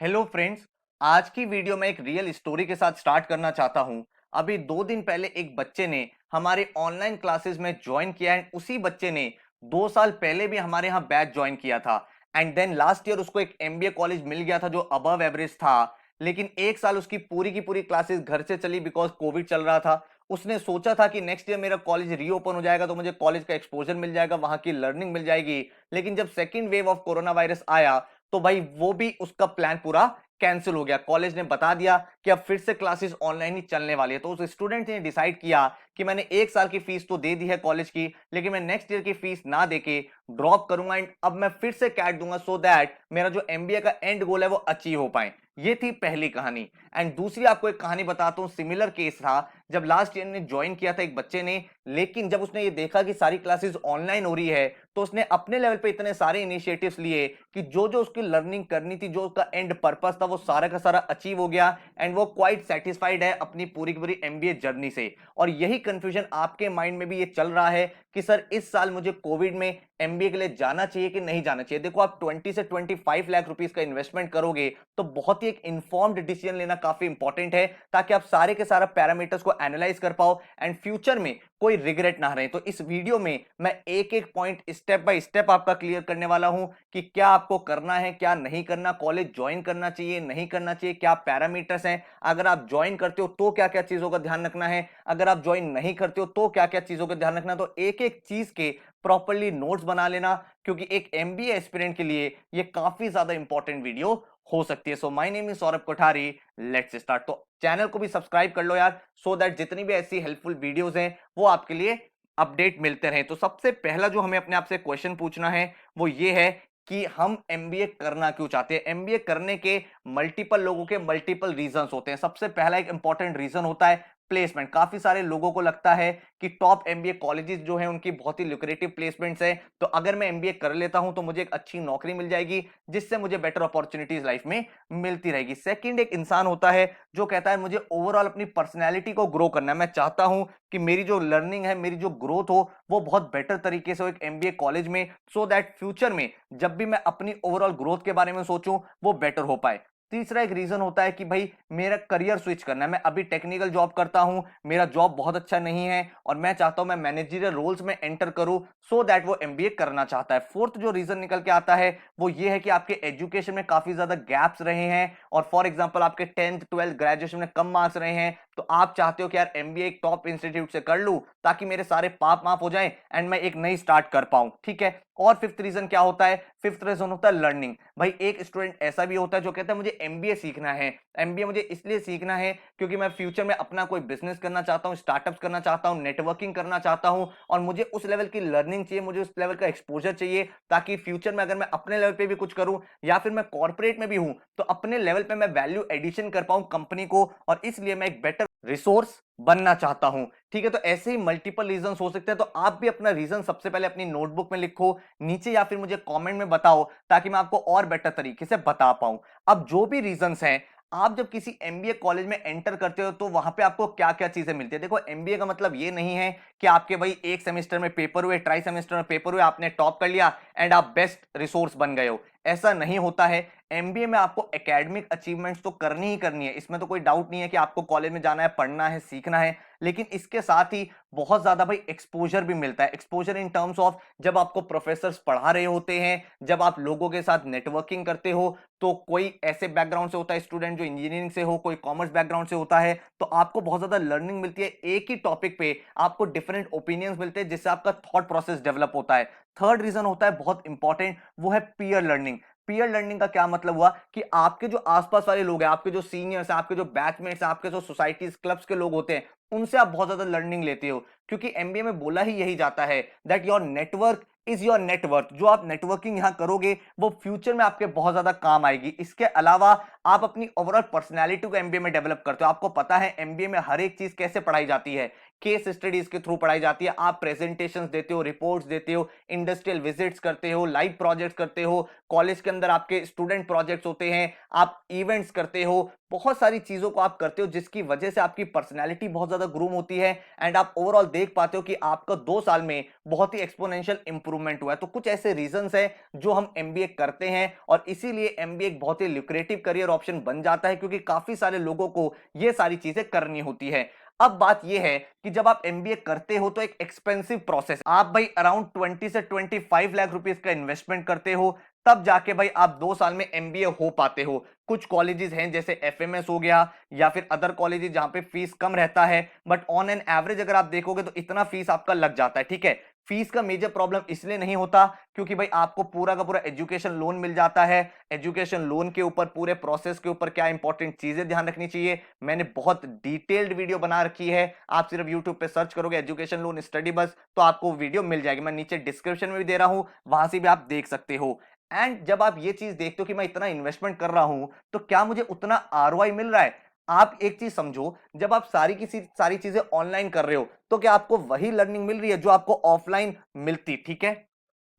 Hello friends. आज की video में एक रियल स्टोरी के साथ स्टार्ट करना चाहता हूं। अभी 2 दिन पहले एक बच्चे ने हमारे ऑनलाइन क्लासेस में ज्वाइन किया है। उसी बच्चे ने 2 साल पहले भी हमारे यहाँ बैच ज्वाइन किया था एंड देन लास्ट ईयर उसको एक एमबीए कॉलेज मिल गया था जो अबव एवरेज था। लेकिन 1 साल उसकी पूरी की पूरी क्लासेस घर से चली बिकॉज कोविड चल रहा था। उसने सोचा था कि नेक्स्ट ईयर मेरा कॉलेज रीओपन हो जाएगा तो मुझे कॉलेज का एक्सपोजर मिल जाएगा, वहां की लर्निंग मिल जाएगी। लेकिन जब second wave of corona virus आया तो भाई वो भी उसका प्लान पूरा कैंसिल हो गया। कॉलेज ने बता दिया कि अब फिर से क्लासेस ऑनलाइन ही चलने वाली है। तो उस स्टूडेंट ने डिसाइड किया कि मैंने 1 साल की फीस तो दे दी है कॉलेज की, लेकिन मैं नेक्स्ट ईयर की फीस ना देके ड्रॉप करूंगा एंड अब मैं फिर से कैट दूंगा सो दैट मेरा जो एमबीए का एंड गोल है वो अचीव हो पाए। ये थी पहली कहानी। एंड दूसरी आपको एक कहानी बताता हूं। सिमिलर केस था जब लास्ट ईयर ने ज्वाइन किया था एक बच्चे ने, लेकिन जब उसने ये देखा कि सारी क्लासेस ऑनलाइन हो रही है तो उसने अपने लेवल पे इतने सारे इनिशिएटिव्स लिए कि जो जो उसकी लर्निंग करनी थी, जो उसका एंड पर्पस था, वो सारा का सारा अचीव हो गया एंड वो क्वाइट सेटिस्फाइड है अपनी पूरी की पूरी एमबीए जर्नी से। और यही कंफ्यूजन आपके माइंड में भी ये चल रहा है कि सर इस साल मुझे कोविड में एमबीए के लिए जाना चाहिए कि नहीं जाना चाहिए। देखो, आप 20 से 25 लाख रुपीस का इन्वेस्टमेंट करोगे तो बहुत ही एक इन्फॉर्म्ड डिसीजन लेना काफी इंपॉर्टेंट है, ताकि आप सारे के सारा पैरामीटर्स को एनालाइज कर पाओ एंड फ्यूचर में कोई रिग्रेट ना रहे। तो इस वीडियो में मैं एक एक पॉइंट स्टेप बाय स्टेप आपका क्लियर करने वाला हूं कि क्या आपको करना है, क्या नहीं करना, कॉलेज ज्वाइन करना चाहिए नहीं करना चाहिए, क्या पैरामीटर्स हैं, अगर आप ज्वाइन करते हो तो क्या क्या चीजों का ध्यान रखना है, अगर आप ज्वाइन नहीं करते हो तो क्या क्या चीजों का ध्यान रखना। तो एक एक चीज के प्रॉपर्ली नोट्स बना लेना, क्योंकि एक एमबीए एस्पिरेंट के लिए ये काफी ज्यादा इंपॉर्टेंट वीडियो हो सकती है। So my name is Saurabh Kothari. Let's start. तो चैनल को भी सब्सक्राइब कर लो यार, सो दैट जितनी भी ऐसी हेल्पफुल वीडियोस हैं वो आपके लिए अपडेट मिलते रहे। तो सबसे पहला जो हमें अपने आप से क्वेश्चन पूछना है वो ये है कि हम एमबीए करना क्यों चाहते हैं। एमबीए करने के मल्टीपल लोगों के मल्टीपल रीजंस होते हैं। सबसे पहला एक इंपॉर्टेंट रीजन होता है प्लेसमेंट। काफी सारे लोगों को लगता है कि टॉप एमबीए कॉलेजेस जो है उनकी बहुत ही लुक्रेटिव प्लेसमेंट्स है, तो अगर मैं एमबीए कर लेता हूं तो मुझे एक अच्छी नौकरी मिल जाएगी जिससे मुझे बेटर अपॉर्चुनिटीज लाइफ में मिलती रहेगी। सेकंड एक इंसान होता है जो कहता है मुझे ओवरऑल अपनी पर्सनैलिटी को ग्रो करना है, मैं चाहता हूं कि मेरी जो लर्निंग है, मेरी जो ग्रोथ हो वो बहुत बेटर तरीके से हो एक एमबीए कॉलेज में, सो दैट फ्यूचर में जब भी मैं अपनी ओवरऑल ग्रोथ के बारे में सोचूं वो बेटर हो पाए। तीसरा एक रीजन होता है कि भाई मेरा करियर स्विच करना है, मैं अभी टेक्निकल जॉब करता हूं, मेरा जॉब बहुत अच्छा नहीं है और मैं चाहता हूं मैं मैनेजरियल रोल्स में एंटर करूं, सो दैट वो एमबीए करना चाहता है। फोर्थ जो रीजन निकल के आता है वो ये है कि आपके एजुकेशन में काफी ज्यादा गैप्स रहे हैं और फॉर एग्जांपल आपके 10th 12th ग्रेजुएशन में कम मार्क्स रहे हैं, तो आप चाहते हो कि यार एमबीए एक टॉप इंस्टीट्यूट से कर लूं ताकि मेरे सारे पाप माफ हो जाएं एंड मैं एक नई स्टार्ट कर पाऊं। ठीक है। और फिफ्थ रीजन क्या होता है? फिफ्थ रीजन होता है लर्निंग। भाई एक स्टूडेंट ऐसा भी होता है जो कहता है मुझे एमबीए सीखना है, एमबीए मुझे इसलिए सीखना है क्योंकि मैं फ्यूचर में अपना कोई बिजनेस करना चाहता हूं, स्टार्टअप्स करना चाहता हूं, नेटवर्किंग करना चाहता हूं और मुझे उस लेवल की लर्निंग चाहिए, मुझे उस लेवल का एक्सपोजर चाहिए ताकि फ्यूचर में अगर मैं अपने लेवल पे भी कुछ करूं या फिर मैं कॉर्पोरेट में भी हूं तो अपने लेवल पे मैं वैल्यू एडिशन कर पाऊं कंपनी को, और इसलिए मैं एक बेटर रिसोर्स बनना चाहता हूं। ठीक है। तो ऐसे ही मल्टीपल रीजन हो सकते हैं, तो आप भी अपना रीजन सबसे पहले अपनी नोटबुक में लिखो नीचे या फिर मुझे कमेंट में बताओ ताकि मैं आपको और बेटर तरीके से बता पाऊं। अब जो भी रीजंस हैं, आप जब किसी एमबीए कॉलेज में एंटर करते हो तो वहां पे आपको क्या क्या चीजें मिलती है। देखो, एमबीए का मतलब ये नहीं है कि आपके भाई एक सेमेस्टर में पेपर हुए, ट्राई सेमेस्टर में पेपर हुए, आपने टॉप कर लिया एंड आप बेस्ट रिसोर्स बन गए हो। ऐसा नहीं होता है। एमबीए में आपको एकेडमिक अचीवमेंट्स तो करनी ही करनी है, इसमें तो कोई डाउट नहीं है कि आपको कॉलेज में जाना है, पढ़ना है, सीखना है, लेकिन इसके साथ ही बहुत ज्यादा भाई एक्सपोजर भी मिलता है। एक्सपोजर इन टर्म्स ऑफ जब आपको प्रोफेसर्स पढ़ा रहे होते हैं, जब आप लोगों के साथ नेटवर्किंग करते हो, तो कोई ऐसे बैकग्राउंड से होता है स्टूडेंट जो इंजीनियरिंग से हो, कोई कॉमर्स बैकग्राउंड से होता है, तो आपको बहुत ज्यादा लर्निंग मिलती है। एक ही टॉपिक पे आपको डिफरेंट ओपिनियंस मिलते हैं जिससे आपका थॉट प्रोसेस डेवलप होता है। थर्ड रीजन होता है बहुत इंपॉर्टेंट, वो है पीयर लर्निंग। पीयर लर्निंग का क्या मतलब हुआ कि आपके जो आसपास वाले लोग हैं, आपके जो सीनियर्स हैं, आपके जो बैचमेट्स हैं, आपके जो सोसाइटीज क्लब्स के लोग होते हैं, उनसे आप बहुत ज्यादा लर्निंग लेते हो, क्योंकि एमबीए में बोला ही यही जाता है that your network is your net worth. जो आप नेटवर्किंग यहां करोगे वो फ्यूचर में आपके बहुत ज्यादा काम आएगी। इसके अलावा आप अपनी ओवरऑल पर्सनैलिटी को एमबीए में डेवलप करते हो। आपको पता है एमबीए में हर एक चीज कैसे पढ़ाई जाती है, केस स्टडीज के थ्रू पढ़ाई जाती है। आप प्रेजेंटेशंस देते हो, रिपोर्ट्स देते हो, इंडस्ट्रियल विजिट्स करते हो, लाइव प्रोजेक्ट्स करते हो, कॉलेज के अंदर आपके स्टूडेंट प्रोजेक्ट्स होते हैं, आप इवेंट्स करते हो, बहुत सारी चीजों को आप करते हो जिसकी वजह से आपकी पर्सनैलिटी बहुत ज्यादा ग्रूम होती है एंड आप ओवरऑल देख पाते हो कि आपका 2 साल में बहुत ही एक्सपोनेंशियल इंप्रूवमेंट हुआ है। तो कुछ ऐसे रीजंस है जो हम एमबीए करते हैं और इसीलिए एमबीए एक बहुत ही ल्यूक्रेटिव करियर ऑप्शन बन जाता है, क्योंकि काफी सारे लोगों को ये सारी चीजें करनी होती है। अब बात यह है कि जब आप एमबीए करते हो तो एक एक्सपेंसिव प्रोसेस, आप भाई अराउंड 20 से 25 लाख रुपीस का इन्वेस्टमेंट करते हो, तब जाके भाई आप 2 साल में एमबीए हो पाते हो। कुछ कॉलेजेस हैं जैसे एफएमएस हो गया या फिर अदर कॉलेजेस जहां पे फीस कम रहता है, बट ऑन एन एवरेज अगर आप देखोगे तो इतना फीस आपका लग जाता है। ठीक है, फीस का मेजर प्रॉब्लम इसलिए नहीं होता क्योंकि भाई आपको पूरा का पूरा एजुकेशन लोन मिल जाता है। एजुकेशन लोन के ऊपर, पूरे प्रोसेस के ऊपर क्या इंपॉर्टेंट चीजें ध्यान रखनी चाहिए, मैंने बहुत डिटेल्ड वीडियो बना रखी है। आप सिर्फ यूट्यूब पे सर्च करोगे एजुकेशन लोन स्टडी बस तो आपको वीडियो मिल जाएगी, मैं नीचे डिस्क्रिप्शन में भी दे रहा हूं, वहां से भी आप देख सकते हो। एंड जब आप ये चीज देखते हो कि मैं इतना इन्वेस्टमेंट कर रहा हूं तो क्या मुझे उतना आरओआई मिल रहा है, आप एक चीज समझो, जब आप सारी चीजें ऑनलाइन कर रहे हो तो क्या आपको वही लर्निंग मिल रही है जो आपको ऑफलाइन मिलती। ठीक है,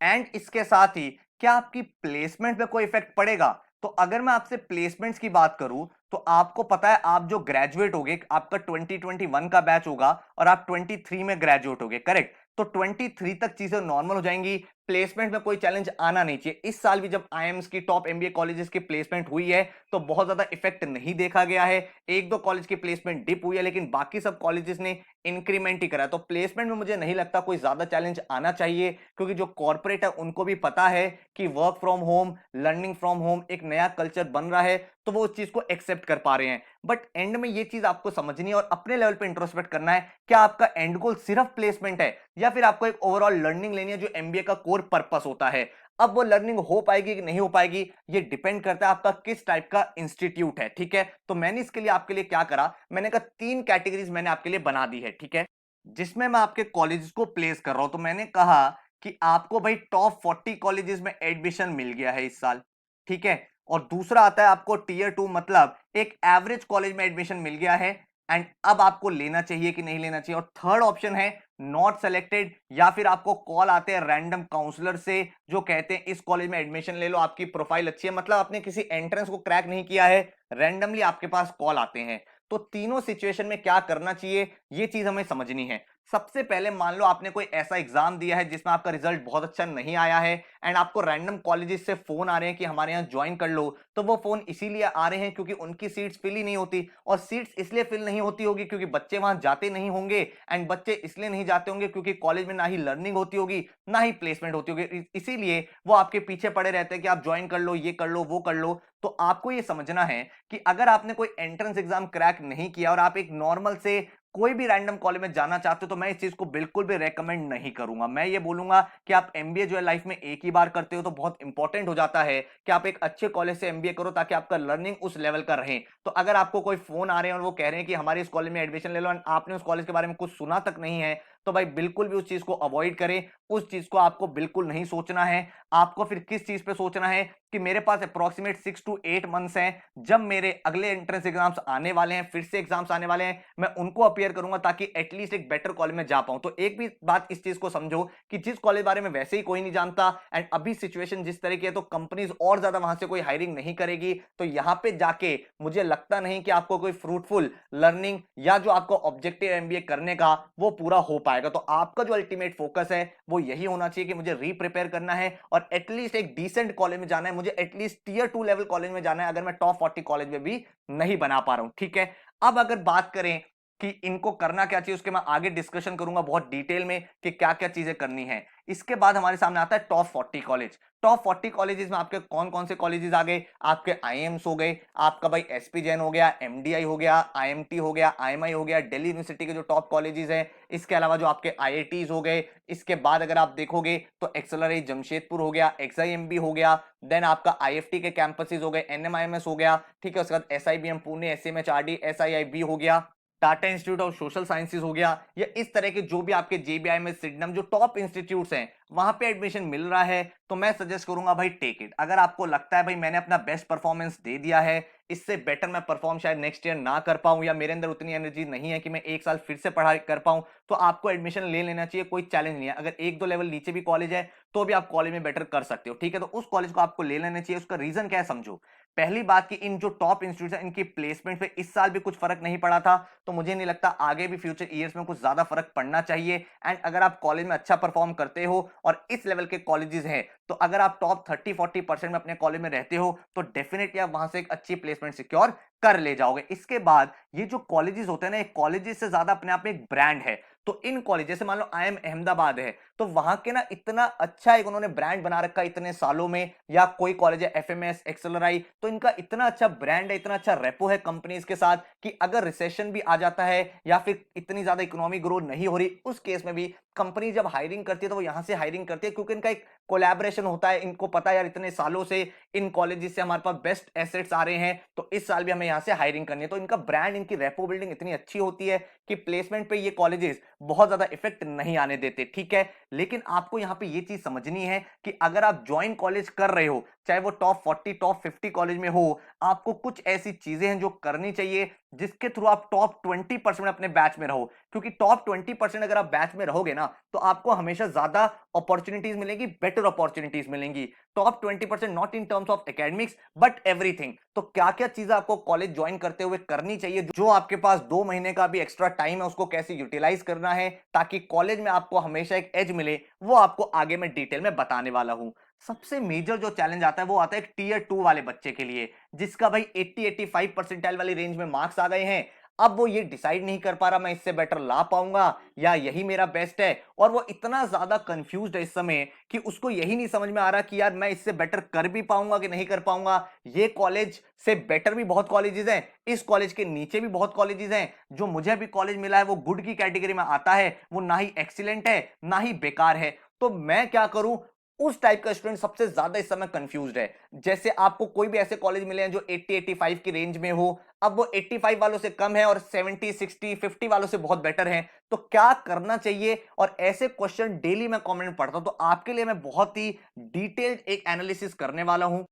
एंड इसके साथ ही क्या आपकी प्लेसमेंट पे कोई इफेक्ट पड़ेगा, तो अगर मैं आपसे प्लेसमेंट्स की बात करूं तो आपको पता है आप जो ग्रेजुएट होगे, आपका 2021 का बैच होगा और आप 23 में ग्रेजुएट होगे, करेक्ट, तो 23 तक चीजें नॉर्मल हो जाएंगी, प्लेसमेंट में कोई चैलेंज आना नहीं चाहिए। इस साल भी जब आईएम्स की टॉप एमबीए कॉलेजेस की प्लेसमेंट हुई है तो बहुत ज्यादा इफेक्ट नहीं देखा गया है। एक दो कॉलेज की प्लेसमेंट डिप हुई है लेकिन बाकी सब कॉलेजेस ने इंक्रीमेंट ही करा, तो प्लेसमेंट में मुझे नहीं लगता कोई ज्यादा चैलेंज आना चाहिए, क्योंकि जो कॉर्पोरेट है उनको भी पता है कि work from home, learning from home एक नया कल्चर बन रहा है, तो वो उस चीज को एक्सेप्ट कर पा रहे हैं। बट एंड में ये चीज आपको समझनी है और अपने लेवल पे इंट्रोस्पेक्ट करना है, क्या आपका एंड गोल सिर्फ प्लेसमेंट है या फिर आपको एक ओवरऑल लर्निंग लेनी है जो एमबीए का कोर पर्पस होता है। अब वो लर्निंग हो पाएगी कि नहीं हो पाएगी ये डिपेंड करता है आपका किस टाइप का इंस्टीट्यूट है। ठीक है, तो मैंने इसके लिए आपके लिए क्या करा, मैंने कहा 3 कैटेगरीज मैंने आपके लिए बना दी है, ठीक है, जिसमें मैं आपके कॉलेजेस को प्लेस कर रहा हूं। तो मैंने कहा कि आपको भाई टॉप 40 कॉलेजेस में एडमिशन मिल गया है इस साल, ठीक है, और दूसरा आता है आपको टीयर 2, मतलब एक एवरेज कॉलेज में एडमिशन मिल गया है एंड अब आपको लेना चाहिए कि नहीं लेना चाहिए। और थर्ड ऑप्शन है नॉट सेलेक्टेड, या फिर आपको कॉल आते हैं रैंडम काउंसलर से जो कहते हैं इस कॉलेज में एडमिशन ले लो, आपकी प्रोफाइल अच्छी है, मतलब आपने किसी एंट्रेंस को क्रैक नहीं किया है, रैंडमली आपके पास कॉल आते हैं। तो तीनों सिचुएशन में क्या करना चाहिए ये चीज हमें समझनी है। सबसे पहले मान लो आपने कोई ऐसा एग्जाम दिया है जिसमें आपका रिजल्ट बहुत अच्छा नहीं आया है एंड आपको रैंडम कॉलेजेस से फोन आ रहे हैं कि हमारे यहाँ ज्वाइन कर लो, तो वो फोन इसीलिए आ रहे हैं क्योंकि उनकी सीट्स फिल ही नहीं होती, और सीट्स इसलिए फिल नहीं होती होगी क्योंकि बच्चे वहां जाते नहीं होंगे एंड बच्चे इसलिए नहीं जाते होंगे क्योंकि कॉलेज में ना ही लर्निंग होती होगी ना ही प्लेसमेंट होती होगी, इसीलिए वो आपके पीछे पड़े रहते हैं कि आप ज्वाइन कर लो, ये कर लो, वो कर लो। तो आपको ये समझना है कि अगर आपने कोई एंट्रेंस एग्जाम क्रैक नहीं किया और आप एक नॉर्मल से कोई भी रैंडम कॉलेज में जाना चाहते हो तो मैं इस चीज को बिल्कुल भी रेकमेंड नहीं करूंगा। मैं ये बोलूंगा कि आप एमबीए जो है लाइफ में एक ही बार करते हो तो बहुत इंपॉर्टेंट हो जाता है कि आप एक अच्छे कॉलेज से एमबीए करो ताकि आपका लर्निंग उस लेवल का रहे। तो अगर आपको कोई फोन आ रहे हैं और वो कह रहे हैं कि हमारे इस कॉलेज में एडमिशन ले लो एंड आपने उस कॉलेज के बारे में कुछ सुना तक नहीं है, तो भाई बिल्कुल भी उस चीज को अवॉइड करें, उस चीज को आपको बिल्कुल नहीं सोचना है। आपको फिर किस चीज पे सोचना है कि मेरे पास अप्रोक्सीमेट 6 to 8 मंथ्स हैं, जब मेरे अगले एंट्रेंस एग्जाम्स आने वाले हैं, फिर से एग्जाम्स आने वाले हैं, मैं उनको अपियर करूंगा ताकि एटलीस्ट एक बेटर कॉलेज में जा पाऊं। तो एक भी बात इस चीज को समझो कि जिस कॉलेज बारे में वैसे ही कोई नहीं जानता एंड अभी सिचुएशन जिस तरह की है तो कंपनीज और ज्यादा वहां से कोई हायरिंग नहीं करेगी, तो यहां पे जाके मुझे लगता नहीं कि आपको कोई फ्रूटफुल लर्निंग या जो आपको ऑब्जेक्टिव एमबीए करने का वो पूरा हो पाएगा। तो आपका जो अल्टीमेट फोकस है वो यही होना चाहिए कि मुझे रीप्रिपेयर करना है और एटलीस्ट एक डिसेंट कॉलेज में जाना है, मुझे एटलीस्ट टीयर 2 लेवल कॉलेज में जाना है अगर मैं टॉप 40 कॉलेज में भी नहीं बना पा रहा हूं। ठीक है, अब अगर बात करें कि इनको करना क्या चाहिए उसके मैं आगे डिस्कशन करूंगा बहुत डिटेल में कि क्या क्या चीजें करनी है। इसके बाद हमारे सामने आता है टॉप 40 कॉलेज। टॉप 40 कॉलेजेस में आपके कौन कौन से कॉलेजेस आ गए, आपके आईएम्स हो गए, आपका भाई एसपी जैन हो गया, एमडीआई हो गया, आईएमटी हो गया, आईएमआई हो गया, दिल्ली यूनिवर्सिटी के जो टॉप कॉलेजेस हैं, इसके अलावा जो आपके आईआईटीज हो गए। इसके बाद अगर आप देखोगे तो एक्सेलरेट जमशेदपुर हो गया, एक्सआईएमबी हो गया, देन आपका आईएफटी के कैंपसेस हो गए, एनएमआईएमएस हो गया, ठीक है, उसके बाद एसआईबीएम पुणे, एसएमएचआरडी, एसआईआईबी हो गया। Tata institute of social sciences हो गया, या इस तरह के जो भी आपके जेबीआईएमएस, सिडनम जो टॉप इंस्टीट्यूट्स हैं वहां पे एडमिशन मिल रहा है, तो मैं सजेस्ट करूंगा भाई टेक इट। अगर आपको लगता है भाई मैंने अपना बेस्ट परफॉर्मेंस दे दिया है, इससे बेटर मैं परफॉर्म शायद नेक्स्ट ईयर ना कर पाऊं, या मेरे अंदर उतनी एनर्जी नहीं है कि मैं एक साल फिर से पढ़ाई कर पाऊं, तो आपको एडमिशन ले लेना चाहिए, कोई चैलेंज नहीं है। अगर एक दो लेवल नीचे भी कॉलेज है तो भी आप कॉलेज में बेटर कर सकते हो, ठीक है। तो उस कॉलेज को आपको ले लेना चाहिए। उसका रीजन क्या है समझो। पहली बात कि इन जो टॉप इंस्टीट्यूट है इनकी प्लेसमेंट पे इस साल भी कुछ फर्क नहीं पड़ा था, तो मुझे नहीं लगता आगे भी फ्यूचर ईयर्स में कुछ ज्यादा फर्क पड़ना चाहिए। एंड अगर आप कॉलेज में अच्छा परफॉर्म करते हो और इस लेवल के कॉलेजेस हैं, तो अगर आप टॉप 30-40% में अपने कॉलेज में रहते हो तो डेफिनेटली आप वहां से एक अच्छी प्लेसमेंट सिक्योर कर ले जाओगे। इसके बाद ये जो कॉलेजेस होते हैं ना, कॉलेजेस से ज्यादा अपने आप में एक ब्रांड है। तो इन कॉलेज जैसे मान लो आईएम अहमदाबाद है, तो वहां के ना इतना अच्छा एक उन्होंने ब्रांड बना रखा है इतने सालों में, या कोई कॉलेज है एफएमएस, एक्सेलराई, तो इनका इतना अच्छा ब्रांड है, इतना अच्छा रेपो है कंपनीज के साथ कि अगर रिसेशन भी आ जाता है या फिर इतनी ज्यादा इकोनॉमी ग्रो नहीं हो रही, उस केस में भी कंपनी जब हायरिंग करती है तो वो यहां से हायरिंग करती है, क्योंकि इनका एक कोलैबोरेशन होता है। इनको पता है यार इतने सालों से इन कॉलेजेस से हमारे पास बेस्ट एसेट्स आ रहे हैं, तो इस साल भी हमें यहां से हायरिंग करनी है। तो इनका ब्रांड, इनकी रेपो बिल्डिंग इतनी अच्छी होती है कि प्लेसमेंट पे ये कॉलेजेस बहुत ज्यादा इफेक्ट नहीं आने देते, ठीक है। लेकिन आपको यहां पे ये चीज समझनी है कि अगर आप ज्वाइन कॉलेज कर रहे हो, चाहे वो टॉप 40 टॉप 50 कॉलेज में हो, आपको कुछ ऐसी चीजें हैं जो करनी चाहिए जिसके थ्रू आप टॉप 20% अपने बैच में रहो। क्योंकि टॉप 20% अगर आप बैच में रहोगे ना, तो आपको हमेशा ज्यादा अपॉर्चुनिटीज मिलेंगी, बेटर अपॉर्चुनिटीज मिलेंगी। Top 20% not in terms of academics but everything. तो क्या क्या चीजें आपको कॉलेज ज्वाइन करते हुए करनी चाहिए, जो आपके पास 2 महीने का भी एक्स्ट्रा टाइम है उसको कैसे यूटिलाइज करना है ताकि कॉलेज में आपको हमेशा एक एज मिले, वो आपको आगे मैं डिटेल में बताने वाला हूं। सबसे मेजर जो चैलेंज आता है वो आता है एक टीयर 2 वाले बच्चे के लिए, जिसका भाई 80-85 परसेंटाइल वाली रेंज में मार्क्स आ गए हैं। अब वो ये डिसाइड नहीं कर पा रहा मैं इससे बेटर ला पाऊंगा या यही मेरा बेस्ट है, और वो इतना ज्यादा कंफ्यूज्ड है इस समय कि उसको यही नहीं समझ में आ रहा कि यार मैं इससे बेटर कर भी पाऊंगा कि नहीं कर पाऊंगा। ये कॉलेज से बेटर भी बहुत कॉलेजेस हैं, इस कॉलेज के नीचे भी बहुत कॉलेजेस हैं। जो मुझे अभी कॉलेज मिला है वो गुड की कैटेगरी में आता है, वो ना ही एक्सीलेंट है ना ही बेकार है। तो मैं क्या करूं, उस टाइप का स्टूडेंट सबसे ज्यादा इस समय कंफ्यूज्ड है। जैसे आपको कोई भी ऐसे कॉलेज मिले हैं जो 80-85 की रेंज में हो, अब वो 85 वालों से कम है और 70-60-50 वालों से बहुत बेटर है, तो क्या करना चाहिए। और ऐसे क्वेश्चन डेली मैं कमेंट पढ़ता हूं, तो आपके लिए मैं बहुत ही डिटेल्ड एक एनालिसिस करने वाला हूं।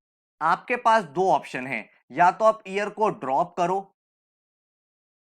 आपके पास दो ऑप्शन हैं, या तो आप ईयर को ड्रॉप करो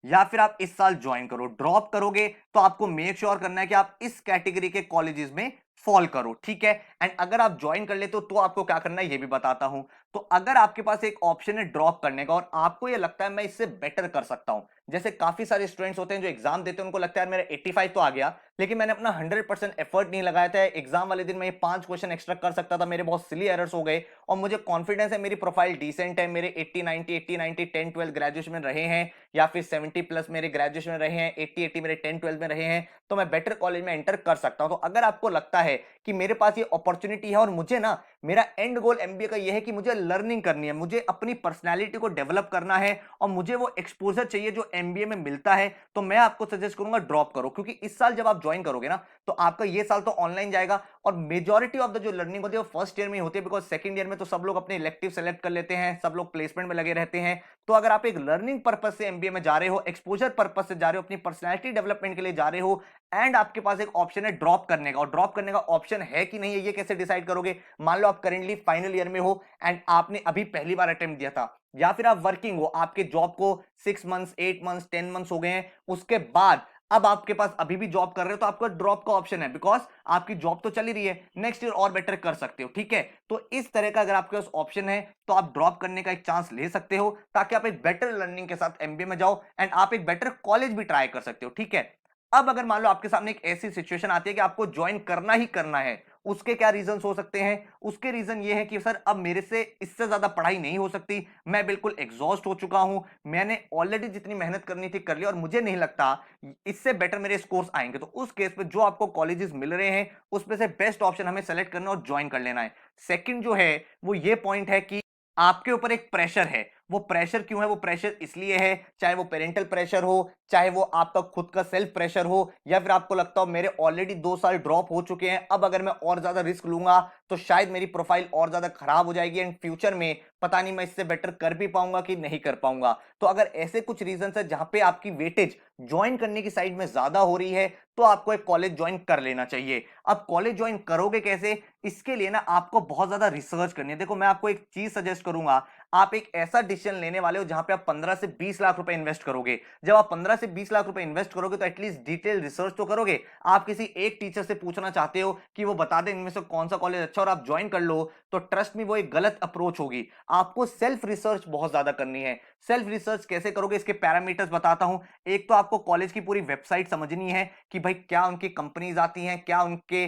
या फिर आप इस साल ज्वाइन करो। ड्रॉप करोगे तो आपको मेक श्योर करना है कि आप इस कैटेगरी के कॉलेजेस में फॉल करो, ठीक है। एंड अगर आप ज्वाइन कर लेते हो तो आपको क्या करना है ये भी बताता हूं। तो अगर आपके पास एक ऑप्शन है ड्रॉप करने का और आपको ये लगता है मैं इससे बेटर कर सकता हूं, जैसे काफी सारे स्टूडेंट्स होते हैं जो एग्जाम देते हैं, उनको लगता है मेरा 85 तो आ गया लेकिन मैंने अपना 100% एफर्ट नहीं लगाया था, एग्जाम वाले दिन मैं ये 5 क्वेश्चन एक्स्ट्रा कर सकता था, मेरे बहुत सिली एरर्स हो गए, और मुझे कॉन्फिडेंस है मेरी प्रोफाइल डिसेंट है, मेरे 80-90 10 12 ग्रेजुएशन में रहे हैं, या फिर 70 प्लस मेरे ग्रेजुएशन में रहे हैं, 80 मेरे 10 12 में रहे हैं, तो मैं बेटर कॉलेज में एंटर कर सकता हूं। तो अगर आपको लगता है कि मेरे पास ये अपॉर्चुनिटी है और मुझे ना मेरा एंड गोल एमबीए का ये है कि मुझे लर्निंग करनी है, मुझे अपनी पर्सनैलिटी को डेवलप करना है और मुझे वो एक्सपोजर चाहिए जो एमबीए में मिलता है, तो मैं आपको सजेस्ट करूंगा ड्रॉप करो। क्योंकि इस साल जब आप ज्वाइन करोगे ना, तो आपका ये साल तो ऑनलाइन जाएगा और मेजॉरिटी ऑफ द जो लर्निंग होती है वो फर्स्ट ईयर में ही होती है, बिकॉज सेकंड ईयर में तो सब लोग अपने इलेक्टिव सेलेक्ट कर लेते हैं, सब लोग प्लेसमेंट में लगे रहते हैं। तो अगर आप एक लर्निंग पर्पज से एमबीए में जा रहे हो, एक्सपोजर पर्पज से जा रहे हो, अपनी पर्सनैलिटी डेवलपमेंट के लिए जा रहे हो, एंड आपके पास एक ऑप्शन है ड्रॉप करने का, और ड्रॉप करने का ऑप्शन है कि नहीं है ये कैसे डिसाइड करोगे। मान लो आप करेंटली फाइनल ईयर में हो एंड आपने अभी पहली बार अटेम्प्ट दिया था, या फिर आप वर्किंग हो, आपके जॉब को 6 मंथ्स 8 मंथ्स 10 मंथ्स हो गए हैं, उसके बाद अब आपके पास अभी भी जॉब कर रहे हो, तो आपका ड्रॉप का ऑप्शन है, बिकॉज आपकी जॉब तो चली रही है, नेक्स्ट ईयर और बेटर कर सकते हो, ठीक है। तो इस तरह का अगर आपके पास ऑप्शन है तो आप ड्रॉप करने का एक चांस ले सकते हो, ताकि आप एक बेटर लर्निंग के साथ एमबीए में जाओ एंड आप एक बेटर कॉलेज भी ट्राई कर सकते हो, ठीक है। अब अगर मान लो आपके सामने एक ऐसी सिचुएशन आती है कि आपको ज्वाइन करना ही करना है, उसके क्या रीजंस हो सकते हैं। उसके रीजन ये है कि सर अब मेरे से इससे ज्यादा पढ़ाई नहीं हो सकती, मैं बिल्कुल एग्जॉस्ट हो चुका हूं, मैंने ऑलरेडी जितनी मेहनत करनी थी कर ली और मुझे नहीं लगता इससे बेटर मेरे स्कोर्स आएंगे। तो उस केस पे जो आपको कॉलेजेस मिल रहे हैं उसमें से बेस्ट ऑप्शन हमें सेलेक्ट करना और ज्वाइन कर लेना है। सेकंड जो है वो ये पॉइंट है कि आपके ऊपर एक प्रेशर है, वो प्रेशर क्यों है? वो प्रेशर इसलिए है, चाहे वो पेरेंटल प्रेशर हो, चाहे वो आपका खुद का सेल्फ प्रेशर हो, या फिर आपको लगता हो मेरे ऑलरेडी 2 साल ड्रॉप हो चुके हैं, अब अगर मैं और ज्यादा रिस्क लूंगा तो शायद मेरी प्रोफाइल और ज्यादा खराब हो जाएगी एंड फ्यूचर में पता नहीं मैं इससे बेटर कर भी पाऊंगा कि नहीं कर पाऊंगा। तो अगर ऐसे कुछ रीजन है जहां पे आपकी वेटेज ज्वाइन करने की साइड में ज्यादा हो रही है, तो आपको एक कॉलेज ज्वाइन कर लेना चाहिए। अब कॉलेज ज्वाइन करोगे कैसे? इसके लिए ना आपको बहुत ज्यादा रिसर्च करनी है। देखो मैं आपको एक चीज सजेस्ट करूंगा, आप एक ऐसा डिसीजन लेने वाले हो जहां पे आप 15 से 20 लाख रुपए इन्वेस्ट करोगे। जब आप 15 से 20 लाख रुपए इन्वेस्ट करोगे तो एटलीस्ट डिटेल रिसर्च तो करोगे। आप किसी एक टीचर से पूछना चाहते हो कि वो बता दे इनमें से कौन सा कॉलेज अच्छा और आप ज्वाइन कर लो, तो ट्रस्ट मी वो एक गलत अप्रोच होगी। आपको सेल्फ रिसर्च बहुत ज्यादा करनी है। सेल्फ रिसर्च कैसे करोगे इसके पैरामीटर्स बताता हूं। एक तो आपको कॉलेज की पूरी वेबसाइट समझनी है कि भाई क्या उनकी कंपनीज आती हैं, क्या उनके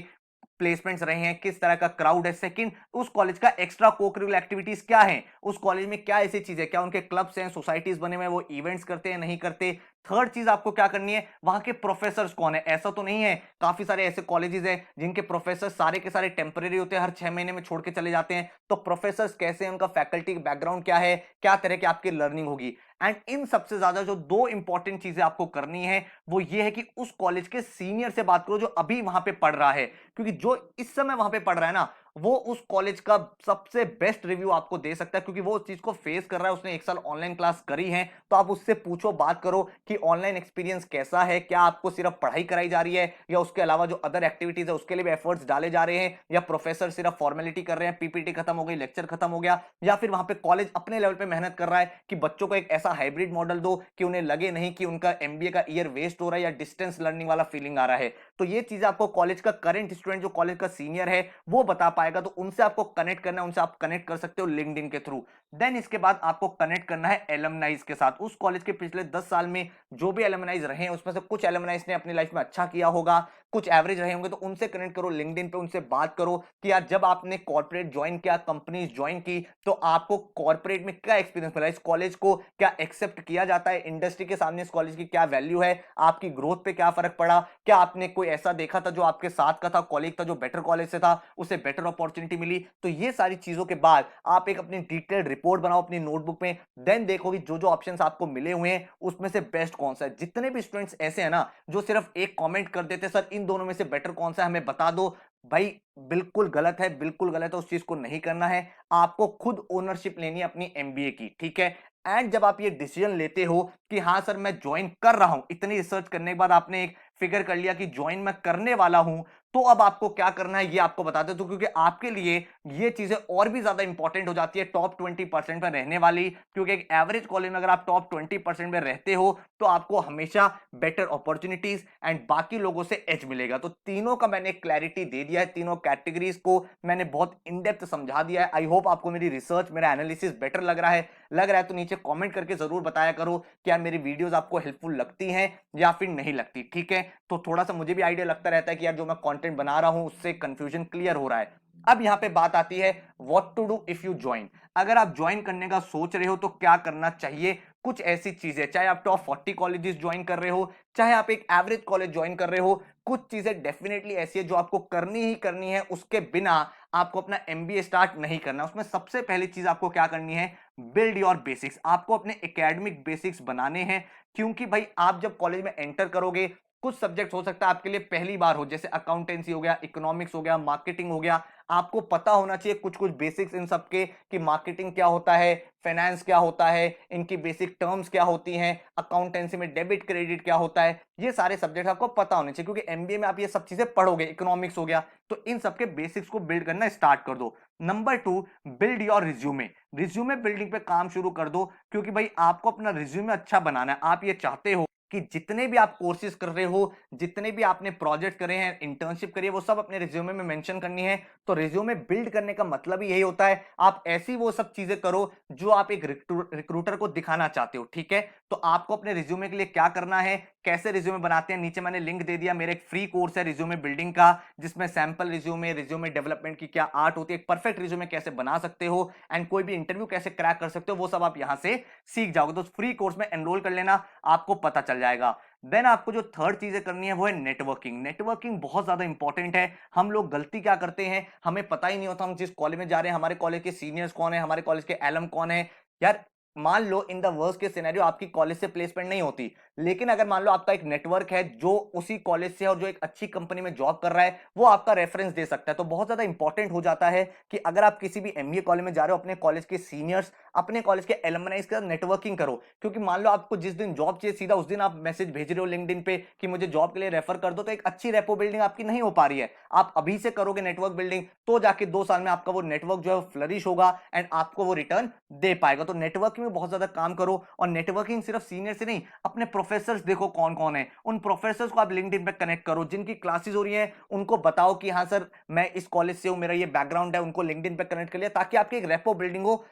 प्लेसमेंट्स रहे हैं, किस तरह का क्राउड है। सेकंड, उस कॉलेज का एक्स्ट्रा कोकरिकुलर एक्टिविटीज क्या है, उस कॉलेज में क्या ऐसी चीजें, क्या उनके क्लब्स हैं, सोसाइटीज बने हुए हैं, वो इवेंट्स करते हैं नहीं करते। थर्ड चीज आपको क्या करनी है, वहां के प्रोफेसर्स कौन है। ऐसा तो नहीं है, काफी सारे ऐसे कॉलेजेस हैं जिनके प्रोफेसर सारे के सारे टेम्परेरी होते हैं, हर 6 महीने में छोड़ के चले जाते हैं। तो प्रोफेसर्स कैसे हैं, उनका फैकल्टी बैकग्राउंड क्या है, क्या तरह की आपकी लर्निंग होगी। एंड इन सबसे ज्यादा जो दो इंपॉर्टेंट चीजें आपको करनी है वो ये है कि उस कॉलेज के सीनियर से बात करो जो अभी वहां पे पढ़ रहा है, क्योंकि जो इस समय वहां पे पढ़ रहा है ना, वो उस कॉलेज का सबसे बेस्ट रिव्यू आपको दे सकता है, क्योंकि वो उस चीज को फेस कर रहा है, उसने 1 साल ऑनलाइन क्लास करी है। तो आप उससे पूछो, बात करो कि ऑनलाइन एक्सपीरियंस कैसा है, क्या आपको सिर्फ पढ़ाई कराई जा रही है या उसके अलावा जो अदर एक्टिविटीज है उसके लिए भी एफर्ट्स डाले जा रहे हैं, या प्रोफेसर सिर्फ फॉर्मेलिटी कर रहे हैं, पीपीटी खत्म हो गई, लेक्चर खत्म हो गया, या फिर वहां पे कॉलेज अपने लेवल पे मेहनत कर रहा है कि बच्चों को एक ऐसा हाइब्रिड मॉडल दो कि उन्हें लगे नहीं कि उनका एमबीए का ईयर वेस्ट हो रहा है या डिस्टेंस लर्निंग वाला फीलिंग आ रहा है। तो ये चीजें आपको कॉलेज का करंट स्टूडेंट जो कॉलेज का सीनियर है वो बता पाएगा। तो उनसे आपको कनेक्ट करना है, उनसे आप कनेक्ट कर सकते हो लिंक्डइन के थ्रू। देन इसके बाद आपको कनेक्ट करना है एलुमनाइज के साथ। उस कॉलेज के पिछले 10 साल में जो भी एलुमनाइज रहे हैं उसमें से कुछ एलुमनाइज ने अपनी लाइफ में अच्छा किया होगा, कुछ एवरेज रहे होंगे, तो उनसे कनेक्ट करो लिंक्डइन पे, उनसे बात करो कि यार जब आपने कॉर्पोरेट ज्वाइन किया, कंपनीज ज्वाइन की, तो आपको कॉर्पोरेट में क्या एक्सपीरियंस मिला, इस कॉलेज को क्या एक्सेप्ट किया जाता है, इंडस्ट्री के सामने इस कॉलेज की क्या वैल्यू है, आपकी ग्रोथ पे क्या फर्क पड़ा, क्या आपने कोई ऐसा देखा था जो आपके साथ का था, कॉलेज था जो बेटर कॉलेज से था, उसे बेटर अपॉर्चुनिटी मिली। तो ये सारी चीजों के बाद आप एक अपनी डिटेल्ड रिपोर्ट बनाओ अपनी नोटबुक में। देन देखो कि जो जो ऑप्शंस आपको मिले हुए हैं उसमें से बेस्ट कौन सा है। जितने भी स्टूडेंट्स ऐसे हैं ना जो सिर्फ एक कमेंट कर देते सर इन दोनों में से बेटर कौन सा है हमें बता दो, भाई बिल्कुल गलत है, बिल्कुल गलत है, उस चीज को नहीं करना है। आपको खुद ओनरशिप लेनी है अपनी एमबीए की, ठीक है। एंड जब आप ये डिसीजन लेते हो कि हाँ सर मैं ज्वाइन कर रहा हूं, इतनी रिसर्च करने के बाद आपने एक फिगर कर लिया कि ज्वाइन मैं करने वाला हूं, तो अब आपको क्या करना है ये आपको बताते तो, क्योंकि आपके लिए ये चीजें और भी ज्यादा इंपॉर्टेंट हो जाती है टॉप 20% में रहने वाली। क्योंकि एक एवरेज कॉलेज में अगर आप टॉप 20% में रहते हो तो आपको हमेशा बेटर अपॉर्चुनिटीज एंड बाकी लोगों से एज मिलेगा। तो तीनों का मैंने क्लैरिटी दे दिया है, तीनों कैटेगरीज को मैंने बहुत इन डेप्थ समझा दिया है। आई होप आपको मेरी रिसर्च, मेरा एनालिसिस बेटर लग रहा है। लग रहा है तो नीचे कमेंट करके जरूर बताया करो क्या मेरी वीडियोस आपको हेल्पफुल लगती हैं या फिर नहीं लगती, ठीक है। तो थोड़ा सा मुझे भी आइडिया लगता रहता है कि यार जो मैं कंटेंट बना रहा हूं उससे कंफ्यूजन क्लियर हो रहा है। अब यहां पे बात आती है what to do if you join. अगर आप ज्वाइन करने का सोच रहे हो तो क्या करना चाहिए। कुछ ऐसी चीजें, चाहे आप टॉप 40 कॉलेजेस ज्वाइन कर रहे हो, चाहे आप एक एवरेज कॉलेज ज्वाइन कर रहे हो, कुछ चीजें डेफिनेटली ऐसी है जो आपको करनी ही करनी है, उसके बिना आपको अपना एमबीए स्टार्ट नहीं करना। उसमें सबसे पहली चीज आपको क्या करनी है, बिल्ड योर बेसिक्स। आपको अपने एकेडमिक बेसिक्स बनाने हैं, क्योंकि भाई आप जब कॉलेज में एंटर करोगे कुछ सब्जेक्ट हो सकता है आपके लिए पहली बार हो, जैसे अकाउंटेंसी हो गया, इकोनॉमिक्स हो गया, मार्केटिंग हो गया। आपको पता होना चाहिए कुछ कुछ बेसिक्स इन सबके कि मार्केटिंग क्या होता है, फाइनेंस क्या होता है, इनकी बेसिक टर्म्स क्या होती हैं, अकाउंटेंसी में डेबिट क्रेडिट क्या होता है। ये सारे सब्जेक्ट आपको पता होने चाहिए, क्योंकि एमबीए में आप ये सब चीजें पढ़ोगे, इकोनॉमिक्स हो गया, तो इन सबके बेसिक्स को बिल्ड करना स्टार्ट कर दो। Number 2, build your resume. Resume building पे काम शुरू कर दो, क्योंकि भाई आपको अपना रिज्यूमे अच्छा बनाना है। आप ये चाहते हो कि जितने भी आप कोर्सेज कर रहे हो, जितने भी आपने प्रोजेक्ट करे हैं, इंटर्नशिप करी है, वो सब अपने रिज्यूमे में मेंशन करनी है। तो रिज्यूमे बिल्ड करने का मतलब ही यही होता है आप ऐसी वो सब चीजें करो जो आप एक रिक्रूटर को दिखाना चाहते हो, ठीक है। तो आपको अपने रिज्यूमे के लिए क्या करना है, कैसे रिज्यूमे बनाते हैं, नीचे मैंने लिंक दे दिया, मेरा एक फ्री कोर्स है रिज्यूमे बिल्डिंग का, जिसमें सैंपल रिज्यूमे, रिज्यूमे डेवलपमेंट की क्या आर्ट होती है, एक परफेक्ट रिज्यूमे कैसे बना सकते हो एंड कोई भी इंटरव्यू कैसे क्रैक कर सकते हो, वो सब आप यहां से सीख जाओगे। तो फ्री कोर्स में एनरोल कर लेना, आपको पता चल जाएगा। देन आपको जो थर्ड चीजें करनी है वो है नेटवर्किंग। नेटवर्किंग बहुत ज्यादा इंपॉर्टेंट है। हम लोग गलती क्या करते हैं, हमें पता ही नहीं होता हम जिस कॉलेज में जा रहे हैं हमारे कॉलेज के सीनियर्स कौन है, हमारे कॉलेज के एलम कौन है। यार मान लो in the worst case scenario आपकी कॉलेज से प्लेसमेंट नहीं होती, लेकिन अगर मान लो आपका एक नेटवर्क है जो उसी कॉलेज से और जो एक अच्छी कंपनी में जॉब कर रहा है, वो आपका रेफरेंस दे सकता है। तो बहुत ज्यादा इंपॉर्टेंट हो जाता है कि अगर आप किसी भी एमबीए कॉलेज में जा रहे हो, अपने कॉलेज के सीनियर्स, अपने कॉलेज के एलुमनाइज के साथ नेटवर्किंग करो। क्योंकि मान लो आपको जिस दिन जॉब चाहिए, सीधा उस दिन आप मैसेज भेज रहे हो लिंक्डइन पे कि मुझे जॉब के लिए रेफर कर दो, तो एक अच्छी रेपो बिल्डिंग आपकी नहीं हो पा रही है। आप अभी से करोगे नेटवर्क बिल्डिंग, तो जाके 2 साल में आपका वो नेटवर्क जो है फ्लरिश होगा एंड आपको वो रिटर्न दे पाएगा। तो नेटवर्किंग में बहुत ज्यादा काम करो। और नेटवर्किंग सिर्फ सीनियर से नहीं, अपने प्रोफेसर्स देखो कौन कौन है, उन प्रोफेसर्स को आप लिंक्डइन पे कनेक्ट करो। जिनकी क्लासेस हो रही है उनको बताओ कि हाँ सर मैं इस कॉलेज से हूं, मेरा ये बैकग्राउंड है, उनको लिंक्डइन पे कनेक्ट कर लिया, ताकि आपकी एक रेपो बिल्डिंग हो।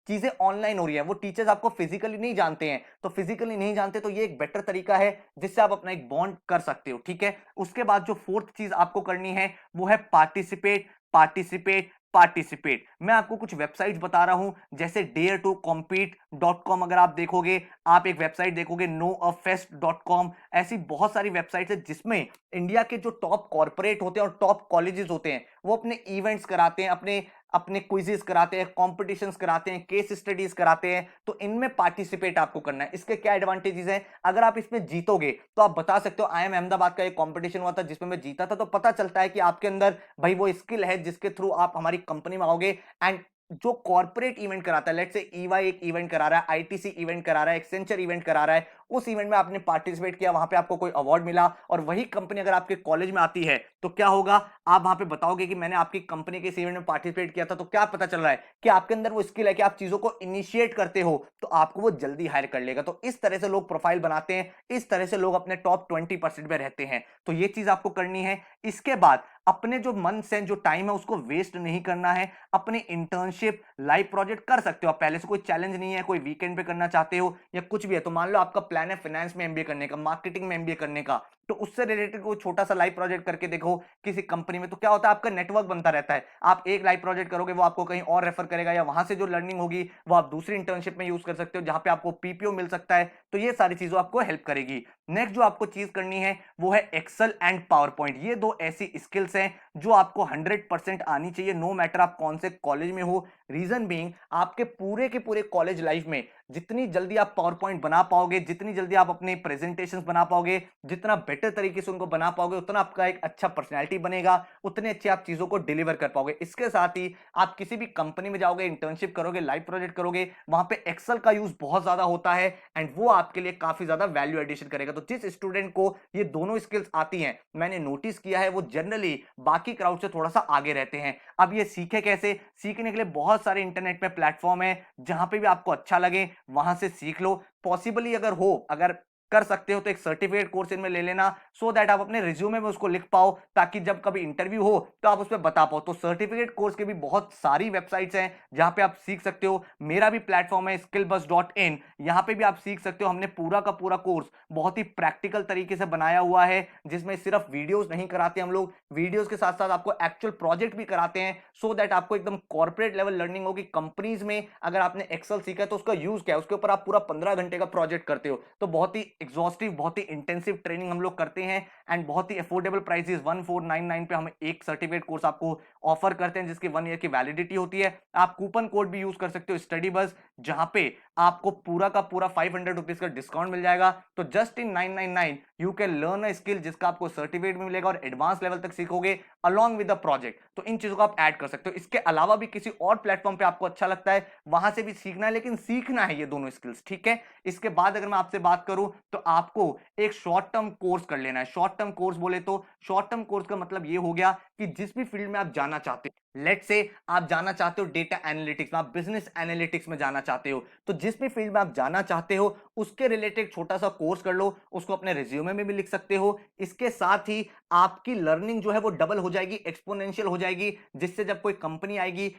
चीजें ऑनलाइन हो रही है, वो टीचर्स आपको फिजिकली नहीं जानते हैं, तो फिजिकली नहीं जानते तो ये एक बेटर तरीका है जिससे आप अपना एक बॉन्ड कर सकते हो। ठीक है, उसके बाद जो फोर्थ चीज आपको करनी है वो है पार्टिसिपेट, पार्टिसिपेट, पार्टिसिपेट। मैं आपको कुछ वेबसाइट्स बता रहा हूं, जैसे dare2compete.com। अगर आप देखोगे, आप एक वेबसाइट देखोगे noafest.com, ऐसी बहुत सारी वेबसाइट्स है जिसमें इंडिया के जो टॉप कॉर्पोरेट होते हैं और टॉप कॉलेजेस होते हैं, वो अपने इवेंट्स कराते हैं, अपने अपने क्विजेस कराते हैं, कॉम्पिटिशंस कराते हैं, केस स्टडीज कराते हैं। तो इनमें पार्टिसिपेट आपको करना है। इसके क्या एडवांटेजेस हैं, अगर आप इसमें जीतोगे तो आप बता सकते हो IIM अहमदाबाद का एक कंपटीशन हुआ था जिसमें मैं जीता था, तो पता चलता है कि आपके अंदर भाई वो स्किल है जिसके थ्रू आप हमारी कंपनी में आओगे। एंड जो कॉर्पोरेट इवेंट कराता है, लेट्स से ईवाई एक इवेंट करा रहा है, आईटीसी इवेंट करा रहा है, एक्सेंचर इवेंट करा रहा है, उस इवेंट में आपने पार्टिसिपेट किया, वहां पे आपको कोई अवार्ड मिला, और वही कंपनी अगर आपके कॉलेज में आती है तो क्या होगा, आप वहां पे बताओगे कि मैंने आपकी कंपनी के इस इवेंट में पार्टिसिपेट किया था। तो क्या पता चल रहा है कि आपके अंदर वो स्किल है कि आप चीजों को इनिशिएट करते हो, तो आपको वो जल्दी हायर कर लेगा। तो इस तरह से लोग प्रोफाइल बनाते हैं, इस तरह से लोग अपने टॉप 20% में रहते हैं। तो ये चीज आपको करनी है। इसके बाद अपने जो मन से जो टाइम है उसको वेस्ट नहीं करना है। अपने इंटर्नशिप, लाइव प्रोजेक्ट कर सकते हो आप पहले से, कोई चैलेंज नहीं है, कोई वीकेंड पे करना चाहते हो या कुछ भी है। तो मान लो आपका प्लान है फाइनेंस में एमबीए करने का, मार्केटिंग में एमबीए करने का, तो उससे रिलेटेड कोई छोटा सा लाइव प्रोजेक्ट करके देखो किसी कंपनी में। तो क्या होता है, आपका नेटवर्क बनता रहता है। आप एक लाइव प्रोजेक्ट करोगे, वो आपको कहीं और रेफर करेगा, या वहां से जो लर्निंग होगी वो आप दूसरी इंटर्नशिप में यूज कर सकते हो, जहां पे आपको पीपीओ मिल सकता है। तो ये सारी चीजों आपको हेल्प करेगी। नेक्स्ट जो आपको चीज करनी है वो है एक्सेल एंड पावर पॉइंट। ये दो ऐसी स्किल्स हैं जो आपको 100% आनी चाहिए, नो मैटर आप कौन से कॉलेज में हो। रीजन बीइंग, आपके पूरे के पूरे कॉलेज लाइफ में जितनी जल्दी आप पावर पॉइंट बना पाओगे, जितनी जल्दी आप अपने प्रेजेंटेशंस बना पाओगे, जितना बेटर तरीके से उनको बना पाओगे, उतना आपका एक अच्छा पर्सनैलिटी बनेगा, उतने अच्छे आप चीजों को डिलीवर कर पाओगे। इसके साथ ही आप किसी भी कंपनी में जाओगे, इंटर्नशिप करोगे, लाइव प्रोजेक्ट करोगे, वहां पे एक्सेल का यूज बहुत ज्यादा होता है एंड वो आपके लिए काफी ज्यादा वैल्यू एडिशन करेगा। तो जिस स्टूडेंट को ये दोनों स्किल्स आती हैं, मैंने नोटिस किया है वो जनरली बाकी क्राउड से थोड़ा सा आगे रहते हैं। अब ये सीखे कैसे, सीखने के लिए बहुत सारे इंटरनेट पे प्लेटफॉर्म है, जहां पे भी आपको अच्छा लगे वहां से सीख लो। पॉसिबली अगर हो, अगर कर सकते हो तो एक सर्टिफिकेट कोर्स इनमें ले लेना, सो दैट आप अपने रिज्यूमे में उसको लिख पाओ, ताकि जब कभी इंटरव्यू हो तो आप उस पर बता पाओ। तो सर्टिफिकेट कोर्स के भी बहुत सारी वेबसाइट्स हैं जहां पे आप सीख सकते हो। मेरा भी प्लेटफॉर्म है skillbus.in, यहां पे भी आप सीख सकते हो। हमने पूरा का पूरा कोर्स बहुत ही प्रैक्टिकल तरीके से बनाया हुआ है, जिसमें सिर्फ वीडियोस नहीं कराते हम लोग, वीडियोस के साथ साथ आपको एक्चुअल प्रोजेक्ट भी कराते हैं, सो दैट आपको एकदम कॉर्पोरेट लेवल लर्निंग होगी। कंपनीज में अगर आपने एक्सेल सीखा है तो उसका यूज क्या है, उसके ऊपर आप पूरा 15 घंटे का प्रोजेक्ट करते हो। तो बहुत ही एग्जॉस्टिव, बहुत ही इंटेंसिव ट्रेनिंग हम लोग करते हैं एंड बहुत ही अफोर्डेबल प्राइसेस 1499 पे हम एक सर्टिफिकेट कोर्स आपको ऑफर करते हैं, जिसकी 1 ईयर की वैलिडिटी होती है। आप कूपन कोड भी यूज कर सकते हो स्टडी बस, जहां पे आपको पूरा का पूरा 500 रुपीज का डिस्काउंट मिल जाएगा। तो just in 999 you can learn a skill जिसका आपको सर्टिफिकेट भी मिलेगा और एडवांस लेवल तक सीखोगे अलॉन्ग विद द प्रोजेक्ट। तो इन चीजों को आप ऐड कर सकते हो। इसके अलावा भी किसी और प्लेटफॉर्म पे आपको अच्छा लगता है वहां से भी सीखना है, लेकिन सीखना है ये दोनों स्किल्स। ठीक है, इसके बाद अगर मैं आपसे बात करूं तो आपको एक शॉर्ट टर्म कोर्स कर लेना है। शॉर्ट टर्म कोर्स बोले तो शॉर्ट टर्म कोर्स का मतलब ये हो गया कि जिस भी फील्ड में आप जाना चाहते हो, लेट्स से आप जाना चाहते हो डेटा एनालिटिक्स में, आप बिजनेस एनालिटिक्स में जाना चाहते हो, तो जिस भी फील्ड में आप जाना चाहते हो उसके रिलेटेड छोटा सा कोर्स कर लो, उसको अपने रिज्यूमे में भी लिख सकते हो। इसके साथ ही आपकी लर्निंग जो है वो डबल हो जाएगी, एक्सपोनेंशियल हो जाएगी, जिससे जब कोई कंपनी आएगी,